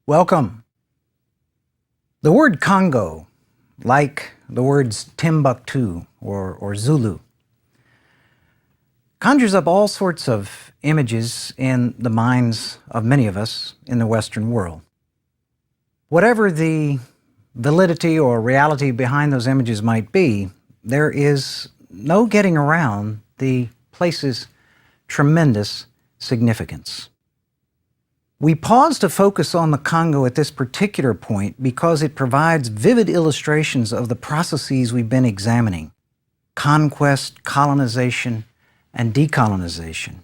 Welcome. The word Congo, like the words Timbuktu or Zulu, conjures up all sorts of images in the minds of many of us in the Western world. Whatever the validity or reality behind those images might be, there is no getting around the place's tremendous significance. We pause to focus on the Congo at this particular point because it provides vivid illustrations of the processes we've been examining: conquest, colonization, and decolonization.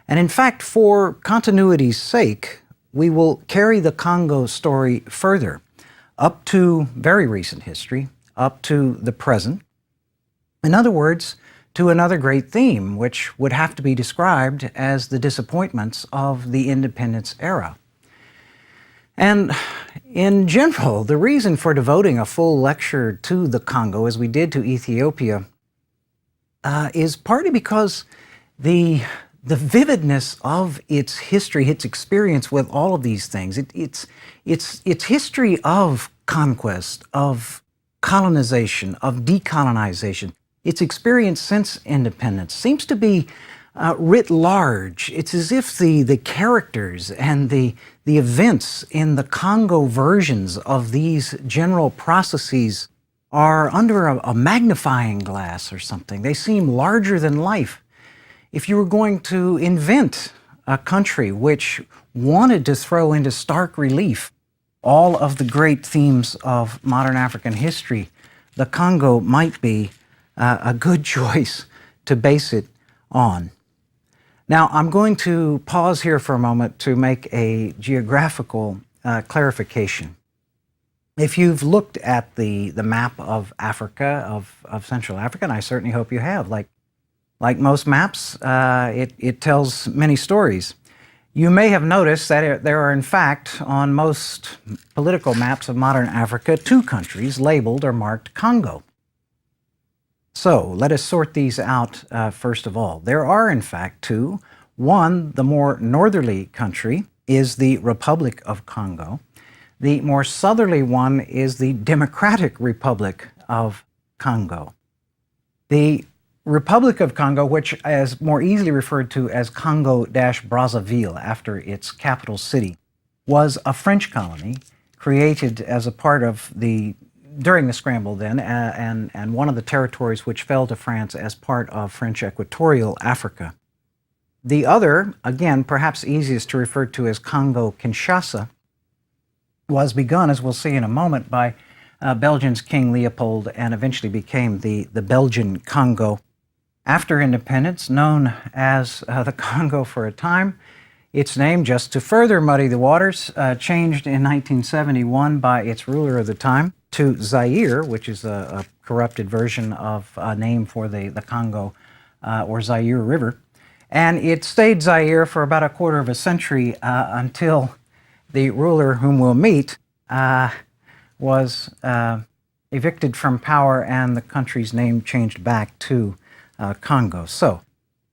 And in fact, for continuity's sake, we will carry the Congo story further, up to very recent history, up to the present. In other words, to another great theme, which would have to be described as the disappointments of the independence era. And in general, the reason for devoting a full lecture to the Congo, as we did to Ethiopia, is partly because the vividness of its history, its experience with all of these things, its history of conquest, of colonization, of decolonization, its experience since independence seems to be writ large. It's as if the characters and the events in the Congo versions of these general processes are under a magnifying glass or something. They seem larger than life. If you were going to invent a country which wanted to throw into stark relief all of the great themes of modern African history, the Congo might be a good choice to base it on. Now, I'm going to pause here for a moment to make a geographical clarification. If you've looked at the map of Africa, of Central Africa, and I certainly hope you have, like most maps, it tells many stories. You may have noticed that there are, in fact, on most political maps of modern Africa, two countries labeled or marked Congo. So let us sort these out first of all. There are, in fact, two. One, the more northerly country, is the Republic of Congo. The more southerly one is the Democratic Republic of Congo. The Republic of Congo, which is more easily referred to as Congo-Brazzaville after its capital city, was a French colony created as a part of during the scramble then, and one of the territories which fell to France as part of French Equatorial Africa. The other, again, perhaps easiest to refer to as Congo-Kinshasa, was begun, as we'll see in a moment, by Belgium's King Leopold and eventually became the Belgian Congo. After independence, known as the Congo for a time, its name, just to further muddy the waters, changed in 1971 by its ruler of the time to Zaire, which is a corrupted version of a name for the Congo or Zaire River. And it stayed Zaire for about a quarter of a century until the ruler whom we'll meet was evicted from power and the country's name changed back to Congo. So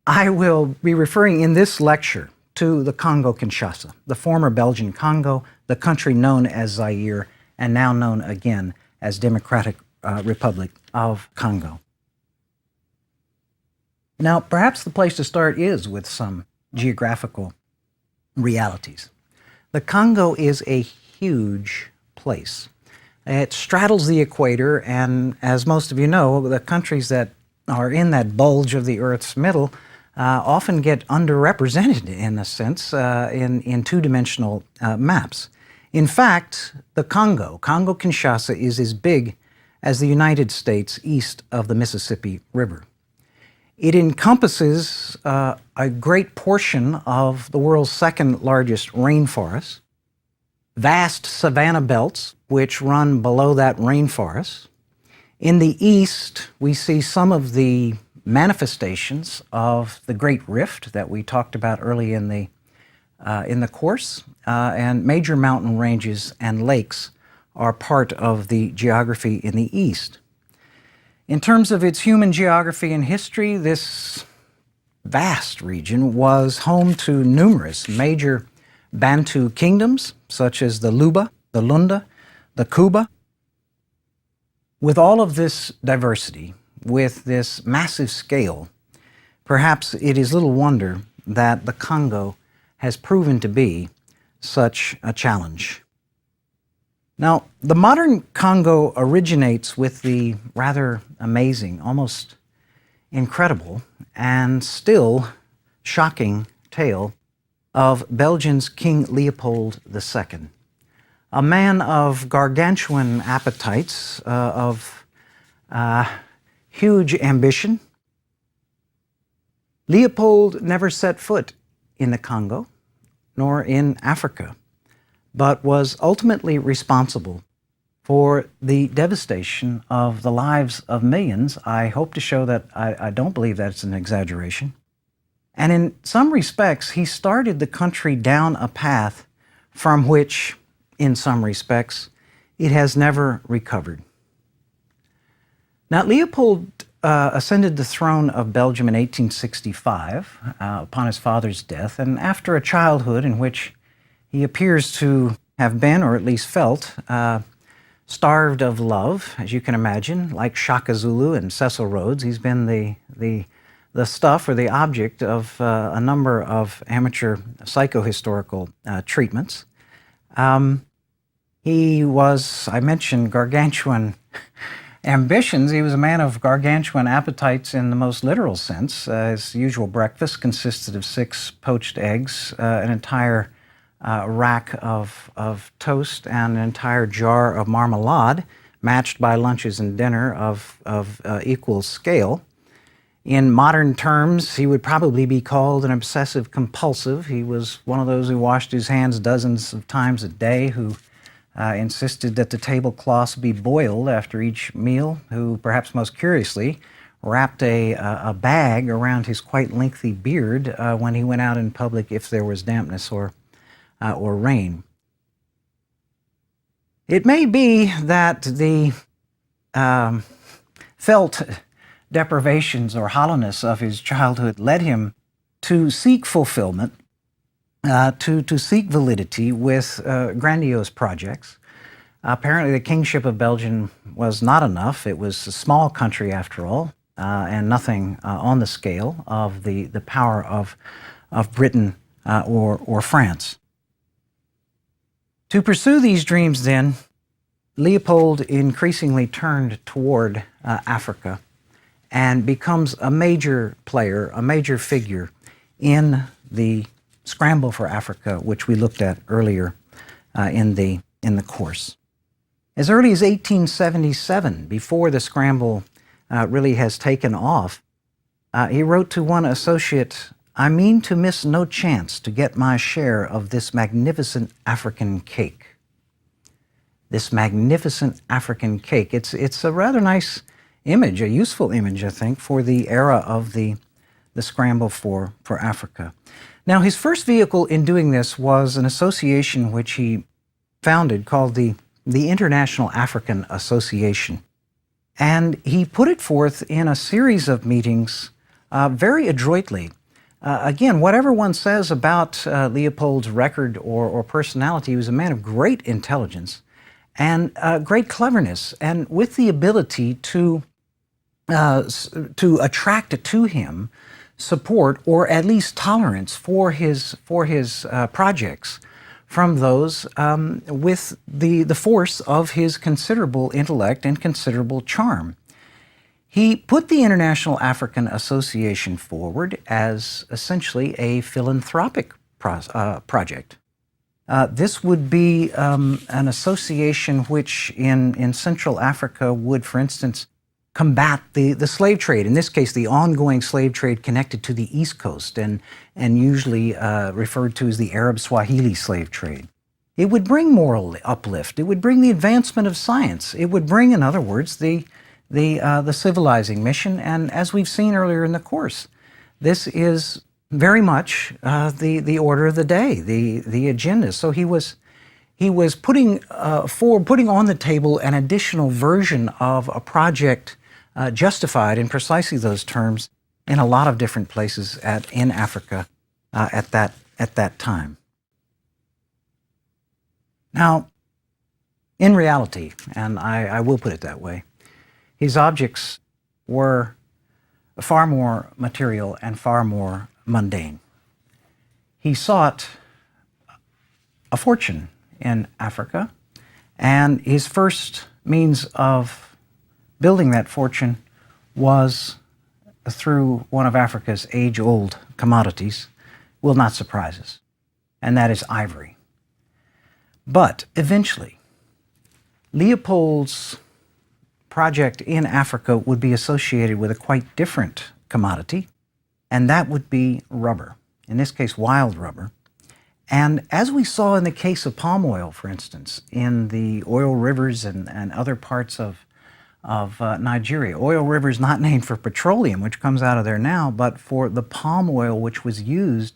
I will be referring in this lecture to the Congo-Kinshasa, the former Belgian Congo, the country known as Zaire, and now known again as Democratic Republic of Congo. Now, perhaps the place to start is with some geographical realities. The Congo is a huge place. It straddles the equator, and as most of you know, the countries that are in that bulge of the Earth's middle often get underrepresented, in a sense, in two-dimensional maps. In fact, the Congo-Kinshasa, is as big as the United States east of the Mississippi River. It encompasses a great portion of the world's second largest rainforest, vast savanna belts which run below that rainforest. In the east, we see some of the manifestations of the Great Rift that we talked about early in the course, and major mountain ranges and lakes are part of the geography in the east. In terms of its human geography and history, this vast region was home to numerous major Bantu kingdoms, such as the Luba, the Lunda, the Kuba. With all of this diversity, with this massive scale, perhaps it is little wonder that the Congo has proven to be such a challenge. Now, the modern Congo originates with the rather amazing, almost incredible, and still shocking tale of Belgium's King Leopold II, a man of gargantuan appetites, of huge ambition. Leopold never set foot in the Congo, nor in Africa, but was ultimately responsible for the devastation of the lives of millions. I hope to show that I don't believe that's an exaggeration. And in some respects, he started the country down a path from which, in some respects, it has never recovered. Now, Leopold ascended the throne of Belgium in 1865 upon his father's death, and after a childhood in which he appears to have been, or at least felt, starved of love, as you can imagine, like Shaka Zulu and Cecil Rhodes. He's been the stuff or the object of a number of amateur psychohistorical treatments. He was, I mentioned, gargantuan ambitions. He was a man of gargantuan appetites in the most literal sense. His usual breakfast consisted of 6 poached eggs, an entire rack of toast, and an entire jar of marmalade, matched by lunches and dinner of equal scale. In modern terms, he would probably be called an obsessive compulsive. He was one of those who washed his hands dozens of times a day, who insisted that the tablecloths be boiled after each meal, who, perhaps most curiously, wrapped a bag around his quite lengthy beard when he went out in public if there was dampness or rain. It may be that the felt deprivations or hollowness of his childhood led him to seek fulfillment, to seek validity with grandiose projects. Apparently the kingship of Belgium was not enough. It was a small country after all, and nothing on the scale of the power of Britain or France. To pursue these dreams then, Leopold increasingly turned toward Africa and becomes a major player, a major figure in the scramble for Africa, which we looked at earlier in the course. As early as 1877, before the scramble really has taken off, he wrote to one associate, "I mean to miss no chance to get my share of this magnificent African cake." This magnificent African cake. It's a rather nice image, a useful image, I think, for the era of the scramble for Africa. Now, his first vehicle in doing this was an association which he founded called the International African Association. And he put it forth in a series of meetings very adroitly. Again, whatever one says about Leopold's record or personality, he was a man of great intelligence and great cleverness, and with the ability to attract to him support or at least tolerance for his projects from those with the force of his considerable intellect and considerable charm. He put the International African Association forward as essentially a philanthropic project. This would be an association which in Central Africa would, for instance, combat the slave trade, in this case the ongoing slave trade connected to the East Coast and usually referred to as the Arab Swahili slave trade. It would bring moral uplift. It would bring the advancement of science. It would bring, in other words, the civilizing mission. And as we've seen earlier in the course, this is very much the order of the day, the agenda. So he was putting on the table an additional version of a project justified in precisely those terms in a lot of different places in Africa at that time. Now, in reality, and I will put it that way, his objects were far more material and far more mundane. He sought a fortune in Africa, and his first means of building that fortune was through one of Africa's age-old commodities, will not surprise us, and that is ivory. But eventually, Leopold's project in Africa would be associated with a quite different commodity, and that would be rubber, in this case wild rubber. And as we saw in the case of palm oil, for instance, in the oil rivers and other parts of Nigeria, oil rivers not named for petroleum, which comes out of there now, but for the palm oil which was used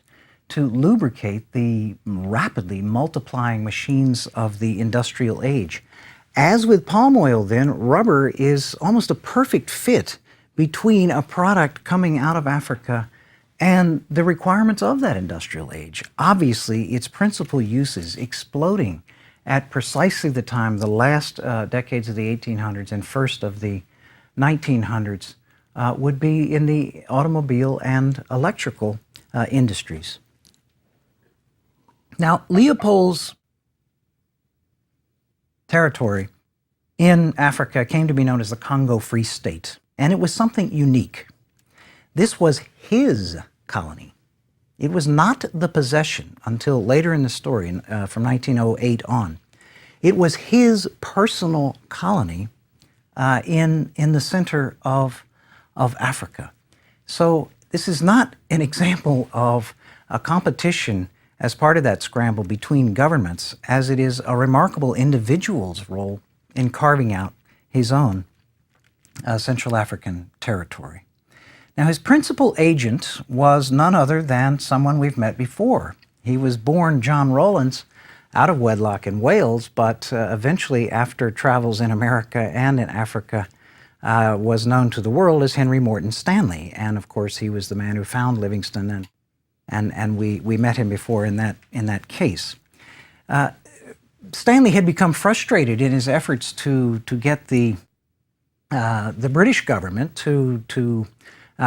to lubricate the rapidly multiplying machines of the industrial age. As with palm oil, then, rubber is almost a perfect fit between a product coming out of Africa and the requirements of that industrial age. Obviously, its principal uses exploding at precisely the time, the last decades of the 1800s and first of the 1900s, would be in the automobile and electrical industries. Now, Leopold's territory in Africa came to be known as the Congo Free State, and it was something unique. This was his colony. It was not the possession until later in the story, from 1908 on. It was his personal colony in the center of Africa. So this is not an example of a competition as part of that scramble between governments, as it is a remarkable individual's role in carving out his own Central African territory. Now, his principal agent was none other than someone we've met before. He was born John Rowlands out of wedlock in Wales, but eventually, after travels in America and in Africa, was known to the world as Henry Morton Stanley. And of course, he was the man who found Livingstone, and we met him before in that case. Stanley had become frustrated in his efforts to get the British government to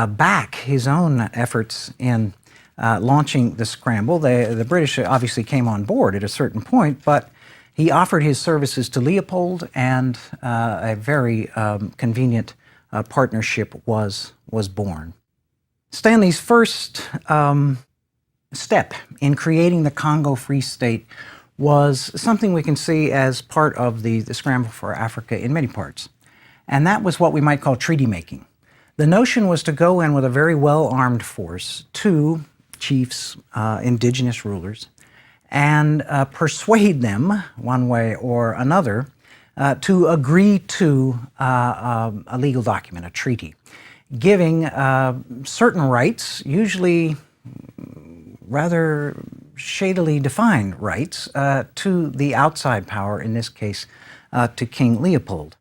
back his own efforts in launching the scramble. The British obviously came on board at a certain point, but he offered his services to Leopold, and a very convenient partnership was born. Stanley's first step in creating the Congo Free State was something we can see as part of the scramble for Africa in many parts, and that was what we might call treaty making. The notion was to go in with a very well-armed force, 2 chiefs, indigenous rulers, and persuade them, one way or another, to agree to a legal document, a treaty, giving certain rights, usually rather shadily defined rights, to the outside power, in this case, to King Leopold.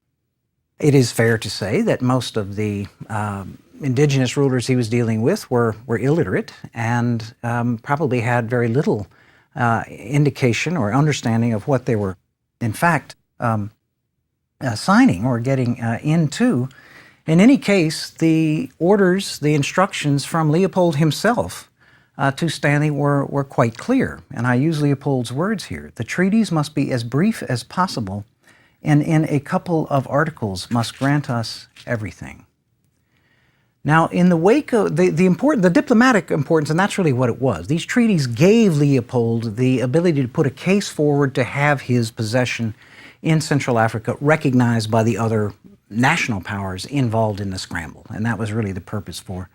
It is fair to say that most of the indigenous rulers he was dealing with were illiterate and probably had very little indication or understanding of what they were, in fact, signing or getting into. In any case, the orders, the instructions from Leopold himself to Stanley were quite clear. And I use Leopold's words here. The treaties must be as brief as possible, and in a couple of articles must grant us everything. Now, in the wake of the diplomatic importance, and that's really what it was, these treaties gave Leopold the ability to put a case forward to have his possession in Central Africa recognized by the other national powers involved in the scramble. And that was really the purpose for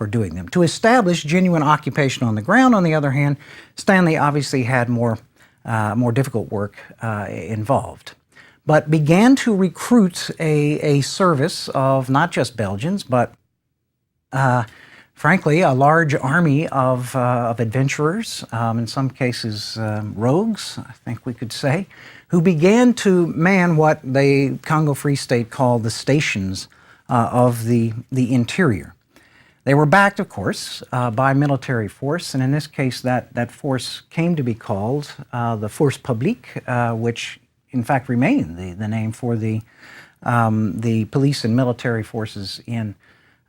doing them. To establish genuine occupation on the ground, on the other hand, Stanley obviously had more difficult work involved, but began to recruit a service of not just Belgians, but frankly, a large army of adventurers, in some cases rogues, I think we could say, who began to man what the Congo Free State called the stations of the interior. They were backed, of course, by military force, and in this case, that force came to be called the Force Publique, which in fact remained the name for the police and military forces in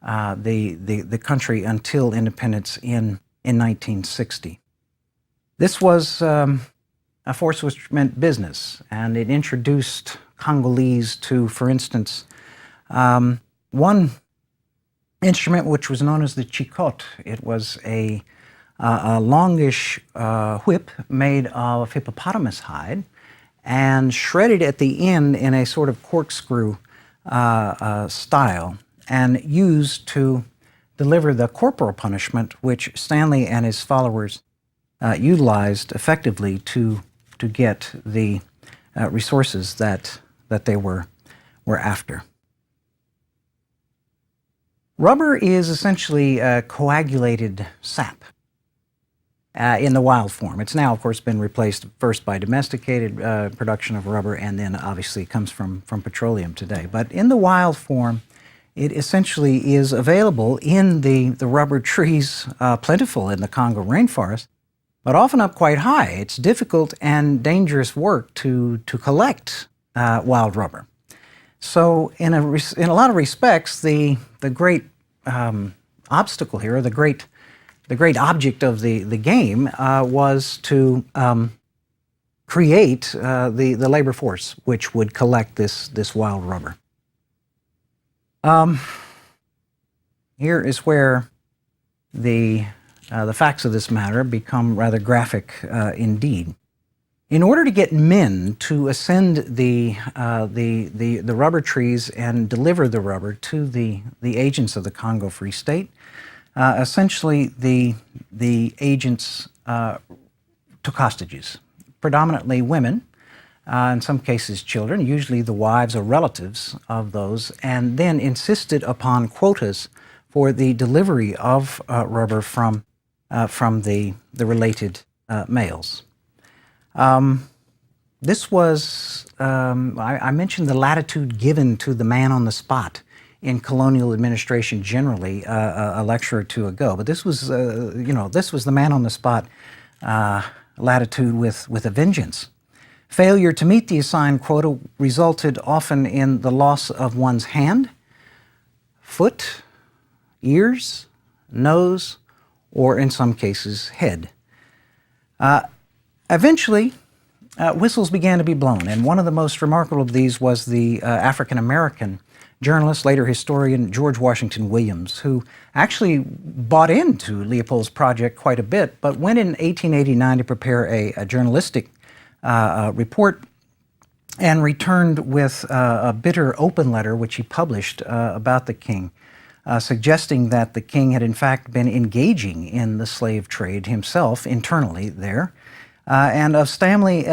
the country until independence in 1960. This was a force which meant business, and it introduced Congolese to, for instance, one instrument which was known as the chicote. It was a longish whip made of hippopotamus hide and shredded at the end in a sort of corkscrew style, and used to deliver the corporal punishment which Stanley and his followers utilized effectively to get the resources that they were after. Rubber is essentially coagulated sap in the wild form. It's now, of course, been replaced first by domesticated production of rubber, and then obviously comes from petroleum today. But in the wild form, it essentially is available in the rubber trees, plentiful in the Congo rainforest, but often up quite high. It's difficult and dangerous work to collect wild rubber. So in a lot of respects, the great obstacle here, or the great object of the game was to create the labor force which would collect this wild rubber. Here is where the facts of this matter become rather graphic indeed. In order to get men to ascend the rubber trees and deliver the rubber to the agents of the Congo Free State, essentially the agents took hostages, predominantly women, in some cases children, usually the wives or relatives of those, and then insisted upon quotas for the delivery of rubber from the related males. This was, I mentioned the latitude given to the man on the spot in colonial administration generally a lecture or two ago, but this was, this was the man on the spot latitude with a vengeance. Failure to meet the assigned quota resulted often in the loss of one's hand, foot, ears, nose, or in some cases, head. Eventually, whistles began to be blown, and one of the most remarkable of these was the African-American journalist, later historian, George Washington Williams, who actually bought into Leopold's project quite a bit, but went in 1889 to prepare a journalistic report and returned with a bitter open letter which he published about the king, suggesting that the king had in fact been engaging in the slave trade himself internally there. And as Stanley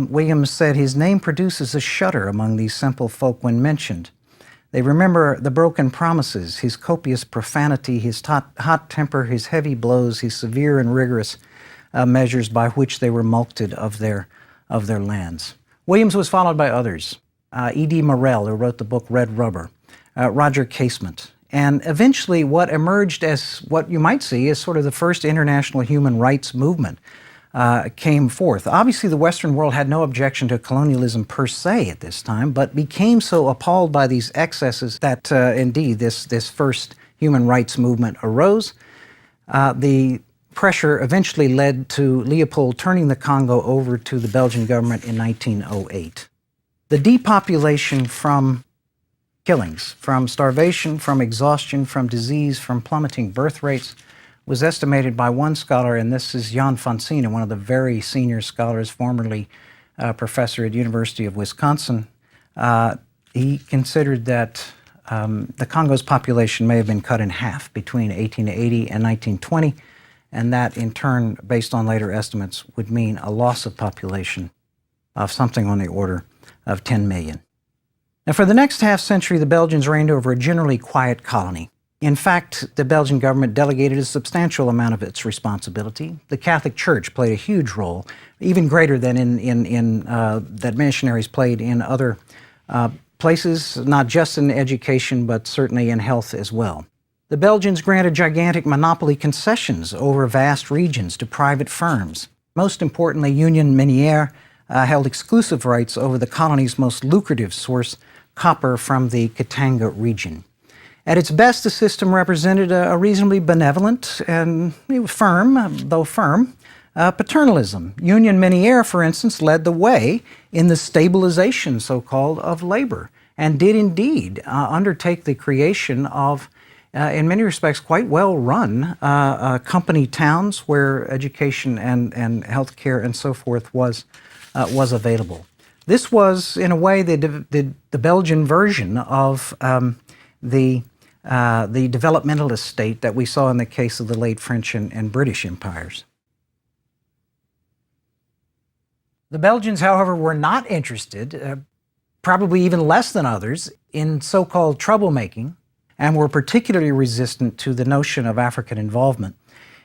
Williams said, his name produces a shudder among these simple folk when mentioned. They remember the broken promises, his copious profanity, his hot temper, his heavy blows, his severe and rigorous measures by which they were mulcted of their lands. Williams was followed by others. E.D. Morrell, who wrote the book Red Rubber, Roger Casement, and eventually what emerged as what you might see as sort of the first international human rights movement came forth. Obviously, the Western world had no objection to colonialism per se at this time, but became so appalled by these excesses that indeed this first human rights movement arose. The pressure eventually led to Leopold turning the Congo over to the Belgian government in 1908. The depopulation from killings, from starvation, from exhaustion, from disease, from plummeting birth rates, was estimated by one scholar, and this is Jan Fonsina, one of the very senior scholars, formerly professor at University of Wisconsin. He considered that the Congo's population may have been cut in half between 1880 and 1920, and that in turn, based on later estimates, would mean a loss of population of something on the order of 10 million. Now, for the next half century, the Belgians reigned over a generally quiet colony. In fact, the Belgian government delegated a substantial amount of its responsibility. The Catholic Church played a huge role, even greater than that missionaries played in other places, not just in education, but certainly in health as well. The Belgians granted gigantic monopoly concessions over vast regions to private firms. Most importantly, Union Minière held exclusive rights over the colony's most lucrative source, copper from the Katanga region. At its best, the system represented a reasonably benevolent and firm, paternalism. Union Minière, for instance, led the way in the stabilization, so-called, of labor, and did indeed undertake the creation of, in many respects, quite well-run company towns where education and healthcare and so forth was available. This was, in a way, the Belgian version of the developmentalist state that we saw in the case of the late French and British empires. The Belgians, however, were not interested, probably even less than others, in so-called troublemaking, and were particularly resistant to the notion of African involvement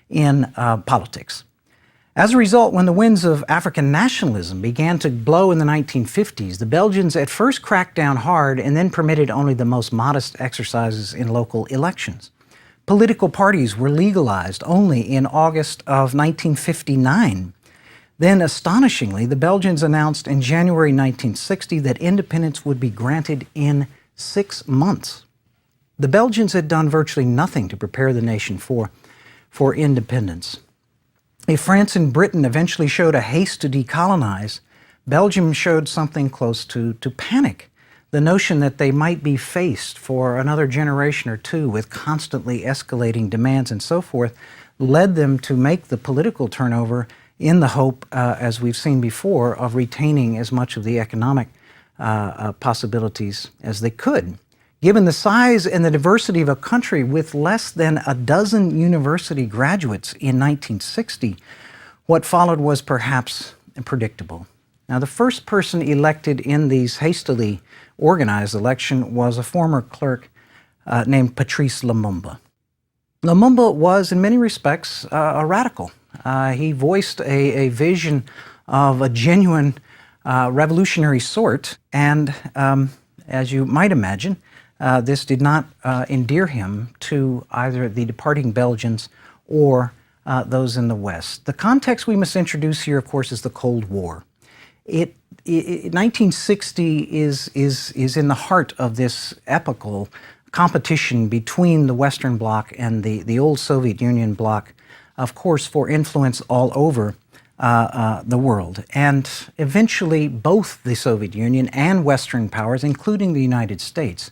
in politics. As a result, when the winds of African nationalism began to blow in the 1950s, the Belgians at first cracked down hard and then permitted only the most modest exercises in local elections. Political parties were legalized only in August of 1959. Then, astonishingly, the Belgians announced in January 1960 that independence would be granted in 6 months. The Belgians had done virtually nothing to prepare the nation for independence. If France and Britain eventually showed a haste to decolonize, Belgium showed something close to panic. The notion that they might be faced for another generation or two with constantly escalating demands and so forth led them to make the political turnover in the hope, as we've seen before, of retaining as much of the economic possibilities as they could. Given the size and the diversity of a country with less than a dozen university graduates in 1960, what followed was perhaps predictable. Now, the first person elected in these hastily organized elections was a former clerk named Patrice Lumumba. Lumumba was, in many respects, a radical. He voiced a vision of a genuine revolutionary sort, and as you might imagine, this did not endear him to either the departing Belgians or those in the West. The context we must introduce here, of course, is the Cold War. 1960 is in the heart of this epochal competition between the Western Bloc and the old Soviet Union bloc, of course, for influence all over the world. And eventually, both the Soviet Union and Western powers, including the United States,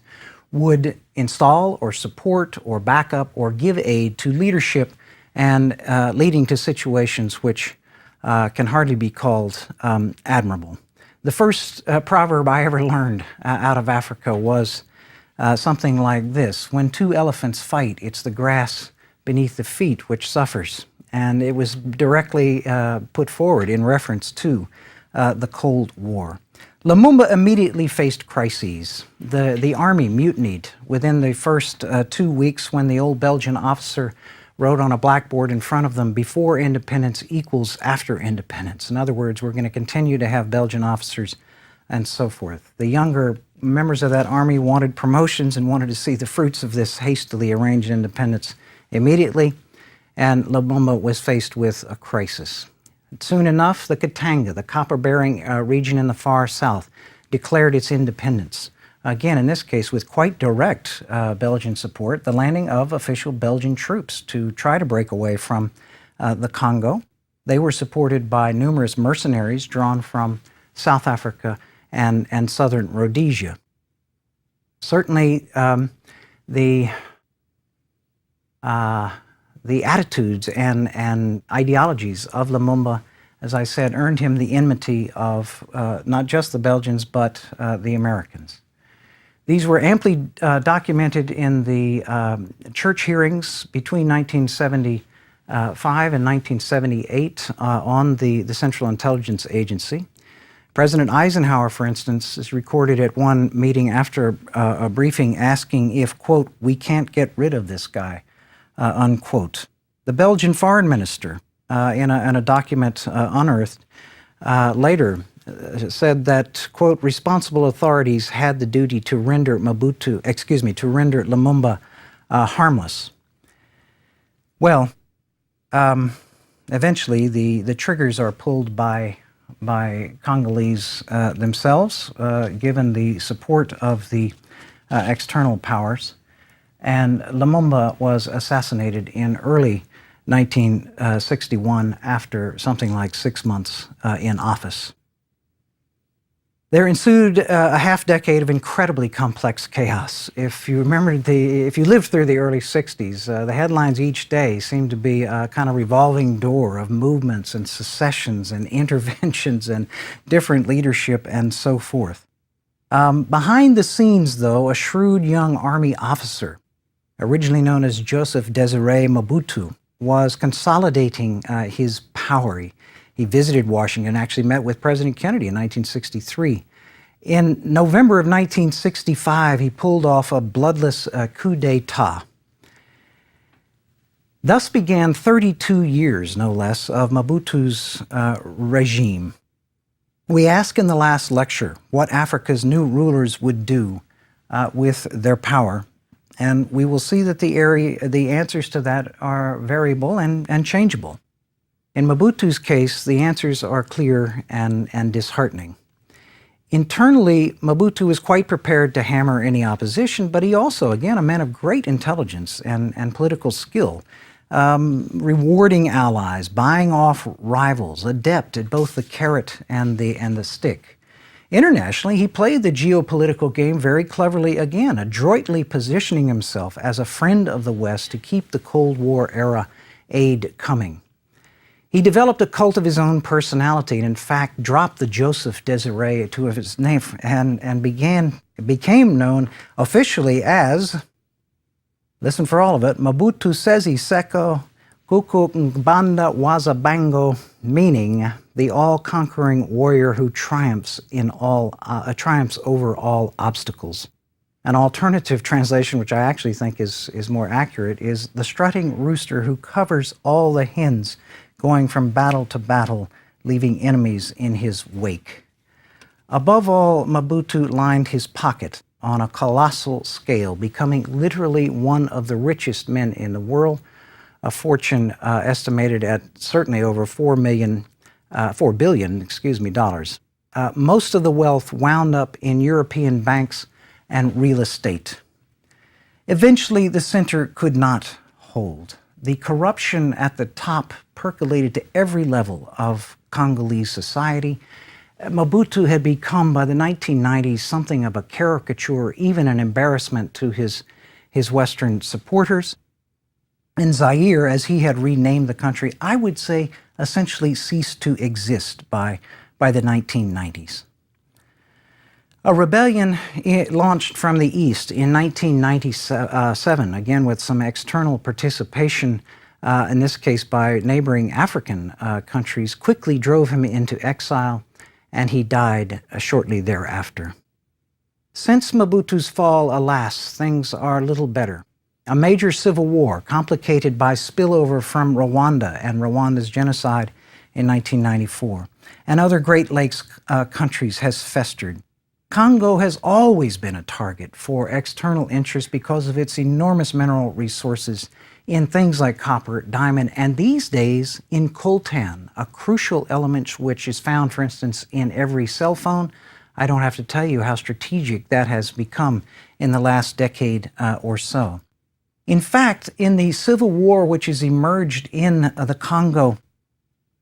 would install or support or back up or give aid to leadership and leading to situations which can hardly be called admirable. The first proverb I ever learned out of Africa was something like this: when two elephants fight, it's the grass beneath the feet which suffers. And it was directly put forward in reference to the Cold War. Lumumba immediately faced crises. The army mutinied within the first 2 weeks when the old Belgian officer wrote on a blackboard in front of them, "Before independence equals after independence." In other words, we're going to continue to have Belgian officers and so forth. The younger members of that army wanted promotions and wanted to see the fruits of this hastily arranged independence immediately, and Lumumba was faced with a crisis. Soon enough, the Katanga, the copper-bearing region in the far south, declared its independence. Again, in this case, with quite direct Belgian support, the landing of official Belgian troops to try to break away from the Congo. They were supported by numerous mercenaries drawn from South Africa and southern Rhodesia. Certainly, the attitudes and ideologies of Lumumba, as I said, earned him the enmity of not just the Belgians, but the Americans. These were amply documented in the church hearings between 1975 and 1978 on the Central Intelligence Agency. President Eisenhower, for instance, is recorded at one meeting after a briefing asking if, quote, "we can't get rid of this guy," unquote. The Belgian foreign minister, in a document unearthed later, said that, quote, "responsible authorities had the duty to render Lumumba harmless. Well, eventually the triggers are pulled by Congolese themselves, given the support of the external powers. And Lumumba was assassinated in early 1961 after something like 6 months in office. There ensued a half-decade of incredibly complex chaos. If you lived through the early 60s, the headlines each day seemed to be a kind of revolving door of movements and secessions and interventions and different leadership and so forth. Behind the scenes, though, a shrewd young army officer, originally known as Joseph Désiré Mobutu, was consolidating his power. He visited Washington, actually met with President Kennedy in 1963. In November of 1965, he pulled off a bloodless coup d'etat. Thus began 32 years, no less, of Mobutu's regime. We asked in the last lecture what Africa's new rulers would do with their power, and we will see that the answers to that are variable and changeable. In Mobutu's case, the answers are clear and disheartening. Internally, Mobutu was quite prepared to hammer any opposition, but he also, again, a man of great intelligence and political skill, rewarding allies, buying off rivals, adept at both the carrot and the stick. Internationally, he played the geopolitical game very cleverly again, adroitly positioning himself as a friend of the West to keep the Cold War era aid coming. He developed a cult of his own personality and, in fact, dropped the Joseph Désiré to his name and became known officially as, listen for all of it, Mobutu Sese Seko Kuku Ngbanda Wazabango, meaning the all-conquering warrior who triumphs over all obstacles. An alternative translation, which I actually think is more accurate, is the strutting rooster who covers all the hens, going from battle to battle, leaving enemies in his wake. Above all, Mobutu lined his pocket on a colossal scale, becoming literally one of the richest men in the world, a fortune estimated at certainly over $4 billion dollars. Most of the wealth wound up in European banks and real estate. Eventually, the center could not hold. The corruption at the top percolated to every level of Congolese society. Mobutu had become, by the 1990s, something of a caricature, even an embarrassment to his Western supporters. And Zaire, as he had renamed the country, I would say essentially ceased to exist by the 1990s. A rebellion launched from the east in 1997, again with some external participation, in this case by neighboring African countries, quickly drove him into exile, and he died shortly thereafter. Since Mobutu's fall, alas, things are little better. A major civil war, complicated by spillover from Rwanda and Rwanda's genocide in 1994, and other Great Lakes countries, has festered. Congo has always been a target for external interest because of its enormous mineral resources in things like copper, diamond, and these days in coltan, a crucial element which is found, for instance, in every cell phone. I don't have to tell you how strategic that has become in the last decade or so. In fact, in the civil war which has emerged in the Congo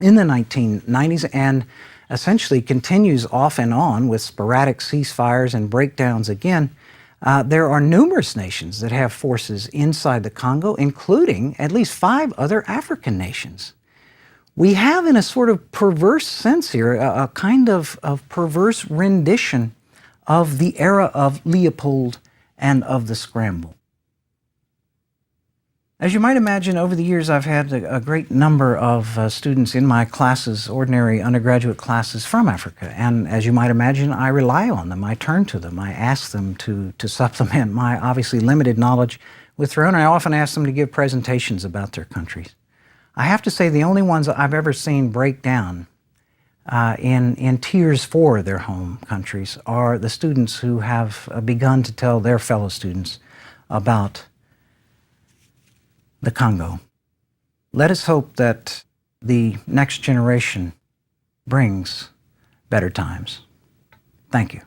in the 1990s and essentially continues off and on with sporadic ceasefires and breakdowns again, there are numerous nations that have forces inside the Congo, including at least 5 other African nations. We have, in a sort of perverse sense here, a kind of perverse rendition of the era of Leopold and of the scramble. As you might imagine, over the years I've had a great number of students in my classes, ordinary undergraduate classes from Africa. And as you might imagine, I rely on them, I turn to them, I ask them to supplement my obviously limited knowledge with their own. I often ask them to give presentations about their countries. I have to say the only ones I've ever seen break down in tears for their home countries are the students who have begun to tell their fellow students about the Congo. Let us hope that the next generation brings better times. Thank you.